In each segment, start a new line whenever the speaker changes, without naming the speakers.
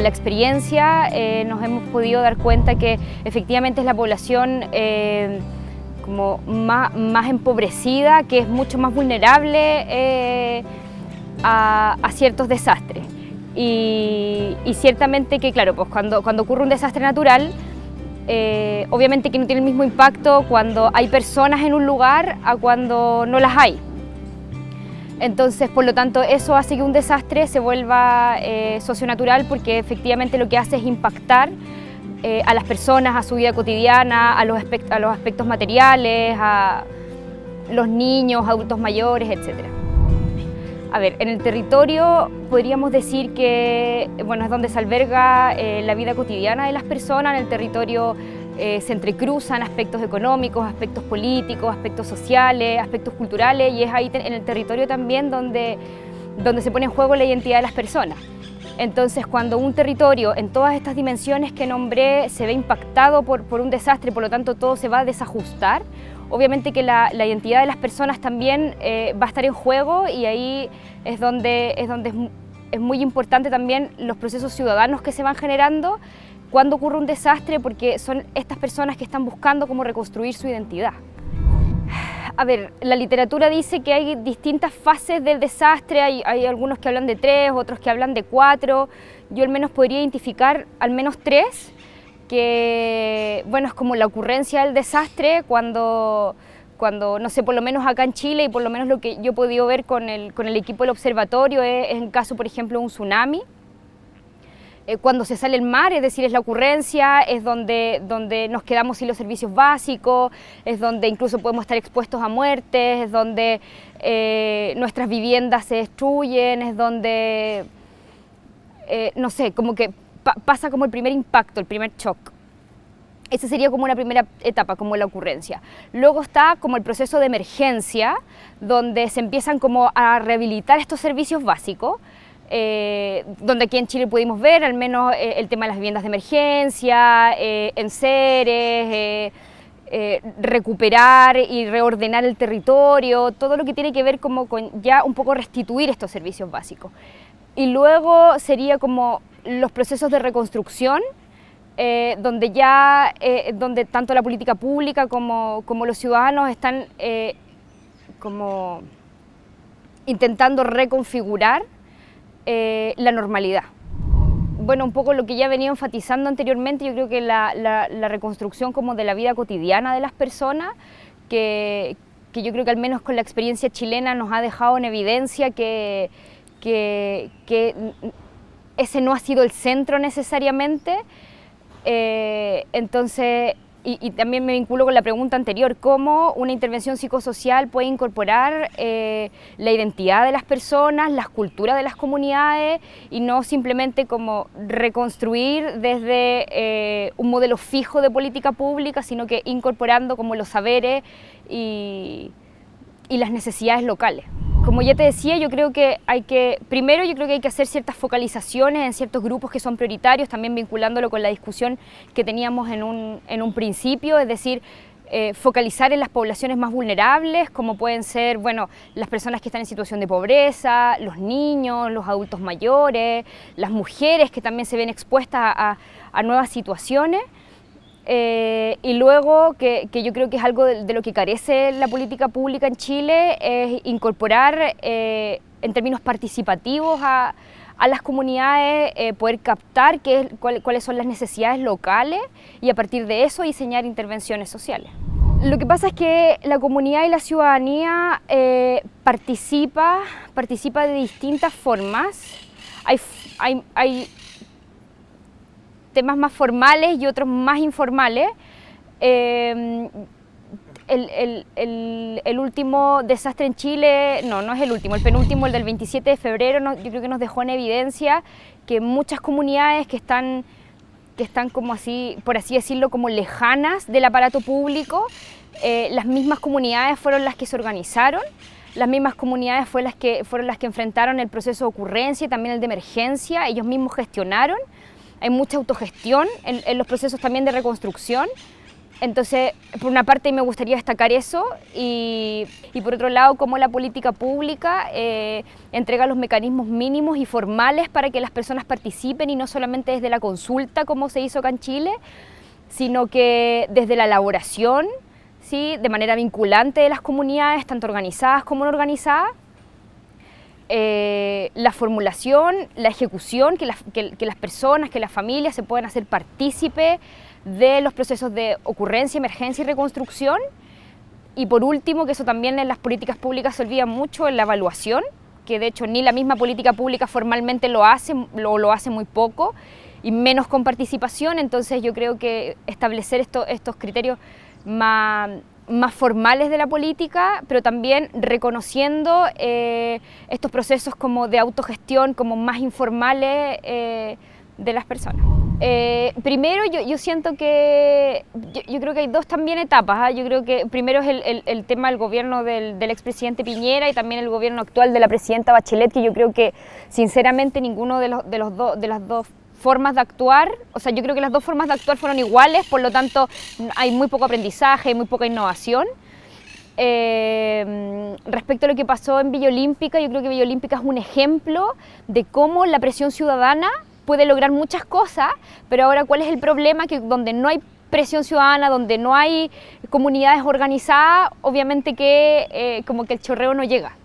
con la experiencia nos hemos podido dar cuenta que efectivamente es la población como más empobrecida, que es mucho más vulnerable a ciertos desastres. Y ciertamente que, claro, pues cuando ocurre un desastre natural, obviamente que no tiene el mismo impacto cuando hay personas en un lugar a cuando no las hay. Entonces, por lo tanto, eso hace que un desastre se vuelva socionatural, porque efectivamente lo que hace es impactar a las personas, a su vida cotidiana, a los aspectos materiales, a los niños, adultos mayores, etc. A ver, en el territorio podríamos decir que bueno, es donde se alberga la vida cotidiana de las personas. En el territorio se entrecruzan aspectos económicos, aspectos políticos, aspectos sociales, aspectos culturales, y es ahí en el territorio también donde se pone en juego la identidad de las personas. Entonces, cuando un territorio en todas estas dimensiones que nombré se ve impactado por un desastre, por lo tanto todo se va a desajustar, obviamente que la identidad de las personas también va a estar en juego, y ahí es donde es muy importante también los procesos ciudadanos que se van generando cuando ocurre un desastre, porque son estas personas que están buscando cómo reconstruir su identidad. A ver, la literatura dice que hay distintas fases del desastre, hay algunos que hablan de 3, otros que hablan de 4, yo al menos podría identificar al menos 3, que bueno, es como la ocurrencia del desastre cuando no sé, por lo menos acá en Chile, y por lo menos lo que yo he podido ver con el equipo del observatorio, es en caso, por ejemplo, de un tsunami. Cuando se sale el mar, es decir, es la ocurrencia, es donde nos quedamos sin los servicios básicos, es donde incluso podemos estar expuestos a muertes, es donde nuestras viviendas se destruyen, es donde, no sé, como que pasa como el primer impacto, el primer shock. Esa sería como una primera etapa, como la ocurrencia. Luego está como el proceso de emergencia, donde se empiezan como a rehabilitar estos servicios básicos, donde aquí en Chile pudimos ver al menos el tema de las viviendas de emergencia, enseres, recuperar y reordenar el territorio, todo lo que tiene que ver como con ya un poco restituir estos servicios básicos. Y luego sería como los procesos de reconstrucción, donde tanto la política pública como los ciudadanos están como intentando reconfigurar la normalidad. Bueno, un poco lo que ya venía enfatizando anteriormente, yo creo que la reconstrucción como de la vida cotidiana de las personas, que yo creo que al menos con la experiencia chilena nos ha dejado en evidencia que ese no ha sido el centro necesariamente. Entonces, y también me vinculo con la pregunta anterior, cómo una intervención psicosocial puede incorporar la identidad de las personas, las culturas de las comunidades, y no simplemente como reconstruir desde un modelo fijo de política pública, sino que incorporando como los saberes y las necesidades locales. Como ya te decía, yo creo que hay que hacer ciertas focalizaciones en ciertos grupos que son prioritarios, también vinculándolo con la discusión que teníamos en un principio, es decir, focalizar en las poblaciones más vulnerables, como pueden ser, bueno, las personas que están en situación de pobreza, los niños, los adultos mayores, las mujeres que también se ven expuestas a nuevas situaciones. Y luego, que yo creo que es algo de lo que carece la política pública en Chile, es incorporar en términos participativos a las comunidades, poder captar cuáles son las necesidades locales y a partir de eso diseñar intervenciones sociales. Lo que pasa es que la comunidad y la ciudadanía participa de distintas formas. Hay temas más formales y otros más informales. El último desastre en Chile, no es el último, el penúltimo, el del 27 de febrero, yo creo que nos dejó en evidencia que muchas comunidades que están como así, por así decirlo, como lejanas del aparato público, las mismas comunidades fueron las que se organizaron, las mismas comunidades fueron las que enfrentaron el proceso de ocurrencia y también el de emergencia, ellos mismos gestionaron. Hay mucha autogestión en los procesos también de reconstrucción. Entonces, por una parte me gustaría destacar eso y por otro lado, cómo la política pública entrega los mecanismos mínimos y formales para que las personas participen y no solamente desde la consulta, como se hizo acá en Chile, sino que desde la elaboración, ¿sí?, de manera vinculante de las comunidades, tanto organizadas como no organizadas, la formulación, la ejecución, que las personas, que las familias se puedan hacer partícipe de los procesos de ocurrencia, emergencia y reconstrucción. Y por último, que eso también en las políticas públicas se olvida mucho, en la evaluación, que de hecho ni la misma política pública formalmente lo hace muy poco, y menos con participación. Entonces yo creo que establecer estos criterios más formales de la política, pero también reconociendo estos procesos como de autogestión, como más informales de las personas. Primero yo siento que, yo creo que hay dos también etapas, ¿eh? Yo creo que primero es el tema del gobierno del expresidente Piñera y también el gobierno actual de la presidenta Bachelet, que yo creo que sinceramente ninguno de las dos formas de actuar, o sea, yo creo que las dos formas de actuar fueron iguales, por lo tanto hay muy poco aprendizaje, hay muy poca innovación. Respecto a lo que pasó en Villa Olímpica, yo creo que Villa Olímpica es un ejemplo de cómo la presión ciudadana puede lograr muchas cosas, pero ahora ¿cuál es el problema? Que donde no hay presión ciudadana, donde no hay comunidades organizadas, obviamente que como que el chorreo no llega.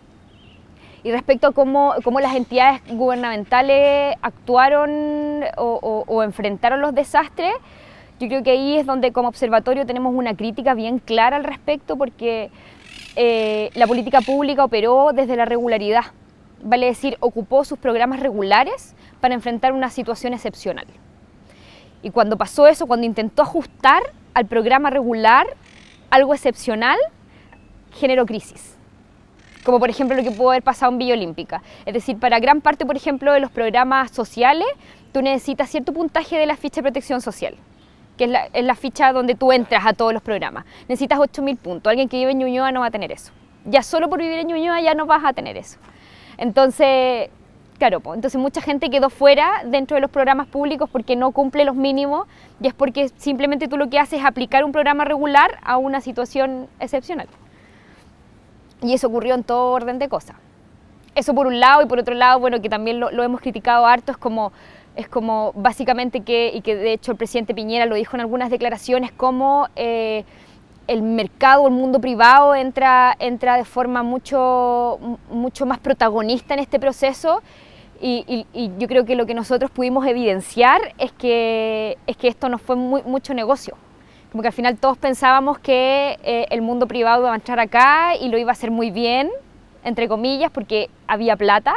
Y respecto a cómo las entidades gubernamentales actuaron o enfrentaron los desastres, yo creo que ahí es donde como observatorio tenemos una crítica bien clara al respecto, porque la política pública operó desde la regularidad, vale decir, ocupó sus programas regulares para enfrentar una situación excepcional. Y cuando pasó eso, cuando intentó ajustar al programa regular algo excepcional, generó crisis. Como por ejemplo lo que pudo haber pasado en Villa Olímpica. Es decir, para gran parte, por ejemplo, de los programas sociales, tú necesitas cierto puntaje de la ficha de protección social, que es la ficha donde tú entras a todos los programas. Necesitas 8.000 puntos. Alguien que vive en Ñuñoa no va a tener eso. Ya solo por vivir en Ñuñoa ya no vas a tener eso. Entonces, claro, entonces mucha gente quedó fuera dentro de los programas públicos porque no cumple los mínimos, y es porque simplemente tú lo que haces es aplicar un programa regular a una situación excepcional. Y eso ocurrió en todo orden de cosas. Eso por un lado, y por otro lado, bueno, que también lo hemos criticado harto, es como básicamente y que de hecho el presidente Piñera lo dijo en algunas declaraciones, como el mercado, el mundo privado entra de forma mucho más protagonista en este proceso, y yo creo que lo que nosotros pudimos evidenciar es que esto no fue mucho negocio. Como que al final todos pensábamos que el mundo privado iba a entrar acá y lo iba a hacer muy bien, entre comillas, porque había plata,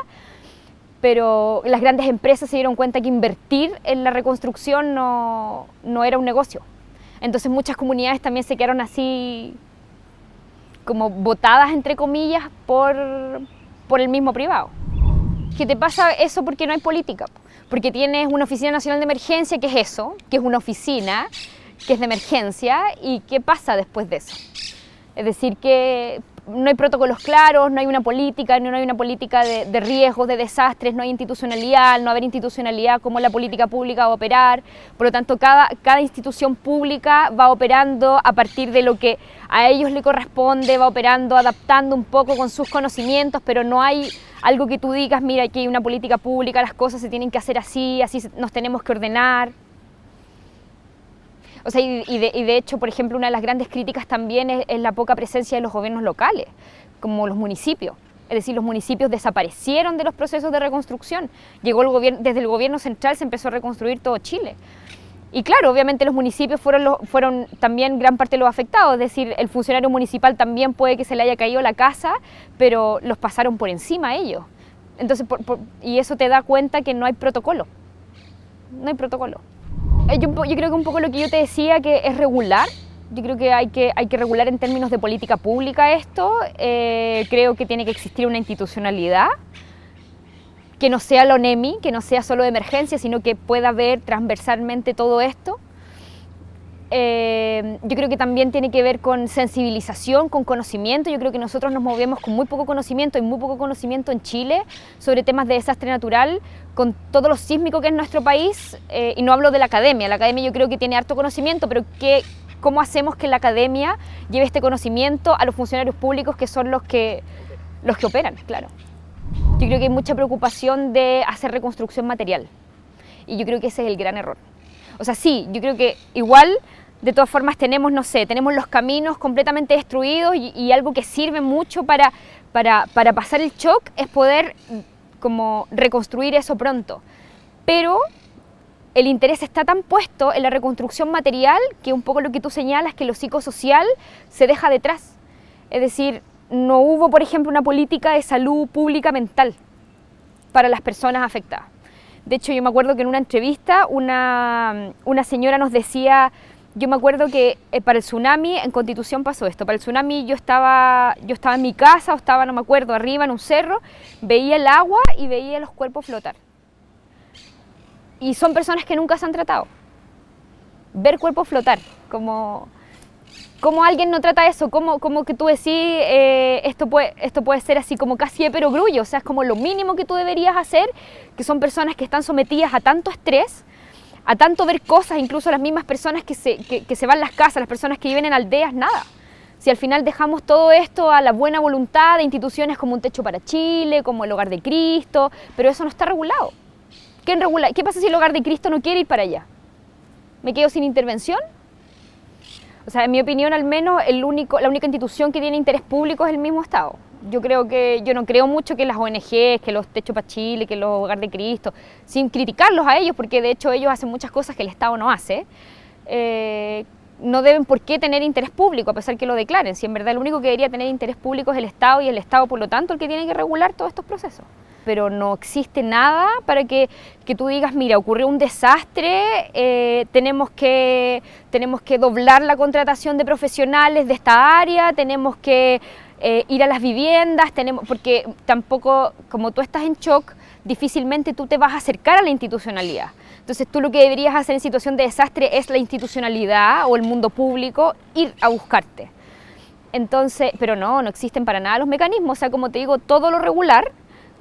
pero las grandes empresas se dieron cuenta que invertir en la reconstrucción no era un negocio. Entonces muchas comunidades también se quedaron así como botadas, entre comillas, por el mismo privado. ¿Qué te pasa eso? Porque no hay política, porque tienes una Oficina Nacional de Emergencia, que es eso, que es una oficina que es de emergencia, y ¿qué pasa después de eso? Es decir, que no hay protocolos claros, no hay una política, no hay una política de riesgos, de desastres, no hay institucionalidad. Al no haber institucionalidad, ¿cómo la política pública va a operar? Por lo tanto, cada institución pública va operando a partir de lo que a ellos le corresponde, va operando, adaptando un poco con sus conocimientos, pero no hay algo que tú digas, mira, aquí hay una política pública, las cosas se tienen que hacer así nos tenemos que ordenar. O sea, y de hecho, por ejemplo, una de las grandes críticas también es la poca presencia de los gobiernos locales, como los municipios. Es decir, los municipios desaparecieron de los procesos de reconstrucción. Desde el gobierno central se empezó a reconstruir todo Chile. Y claro, obviamente los municipios fueron también gran parte de los afectados. Es decir, el funcionario municipal también puede que se le haya caído la casa, pero los pasaron por encima a ellos. Entonces, y eso te da cuenta que no hay protocolo. No hay protocolo. Yo creo que un poco lo que yo te decía, que es regular. Yo creo que hay que regular en términos de política pública esto. Creo que tiene que existir una institucionalidad que no sea la ONEMI, que no sea solo de emergencia, sino que pueda ver transversalmente todo esto. Yo creo que también tiene que ver con sensibilización, con conocimiento. Yo creo que nosotros nos movemos con muy poco conocimiento, hay muy poco conocimiento en Chile sobre temas de desastre natural, con todo lo sísmico que es nuestro país, y no hablo de la academia yo creo que tiene harto conocimiento, pero cómo hacemos que la academia lleve este conocimiento a los funcionarios públicos que son los que operan, claro. Yo creo que hay mucha preocupación de hacer reconstrucción material y yo creo que ese es el gran error. O sea, sí, yo creo que igual, de todas formas tenemos, no sé, tenemos los caminos completamente destruidos y algo que sirve mucho para pasar el shock es poder como reconstruir eso pronto. Pero el interés está tan puesto en la reconstrucción material que un poco lo que tú señalas, que lo psicosocial se deja detrás. Es decir, no hubo, por ejemplo, una política de salud pública mental para las personas afectadas. De hecho, yo me acuerdo que en una entrevista una señora nos decía, yo me acuerdo que para el tsunami en Constitución pasó esto, para el tsunami yo estaba en mi casa o estaba, no me acuerdo, arriba en un cerro, veía el agua y veía los cuerpos flotar. Y son personas que nunca se han tratado. Ver cuerpos flotar, como alguien no trata eso, como que tú decís, esto puede ser así como casi de perogrullo, o sea, es como lo mínimo que tú deberías hacer, que son personas que están sometidas a tanto estrés, a tanto ver cosas, incluso las mismas personas que se van a las casas, las personas que viven en aldeas, nada. Si al final dejamos todo esto a la buena voluntad de instituciones como Un Techo para Chile, como el Hogar de Cristo, pero eso no está regulado. ¿Quién regula? ¿Qué pasa si el Hogar de Cristo no quiere ir para allá? ¿Me quedo sin intervención? O sea, en mi opinión, al menos, la única institución que tiene interés público es el mismo Estado. Yo no creo mucho que las ONGs, que los Techo para Chile, que los Hogar de Cristo, sin criticarlos a ellos, porque de hecho ellos hacen muchas cosas que el Estado no hace, no deben por qué tener interés público, a pesar que lo declaren. Si en verdad el único que debería tener interés público es el Estado y el Estado, por lo tanto, el que tiene que regular todos estos procesos. Pero no existe nada para que tú digas, mira, ocurrió un desastre, tenemos que doblar la contratación de profesionales de esta área, tenemos que ir a las viviendas, porque tampoco, como tú estás en shock, difícilmente tú te vas a acercar a la institucionalidad. Entonces tú lo que deberías hacer en situación de desastre es la institucionalidad o el mundo público ir a buscarte. Entonces, pero no existen para nada los mecanismos, o sea, como te digo, todo lo regular,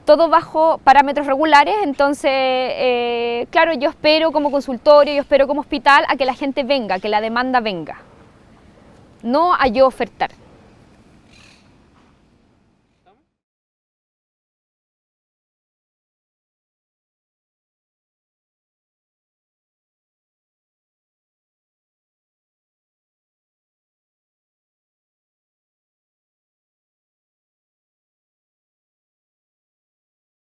todo bajo parámetros regulares, entonces, claro, yo espero como consultorio, yo espero como hospital a que la gente venga, que la demanda venga, no a yo ofertar.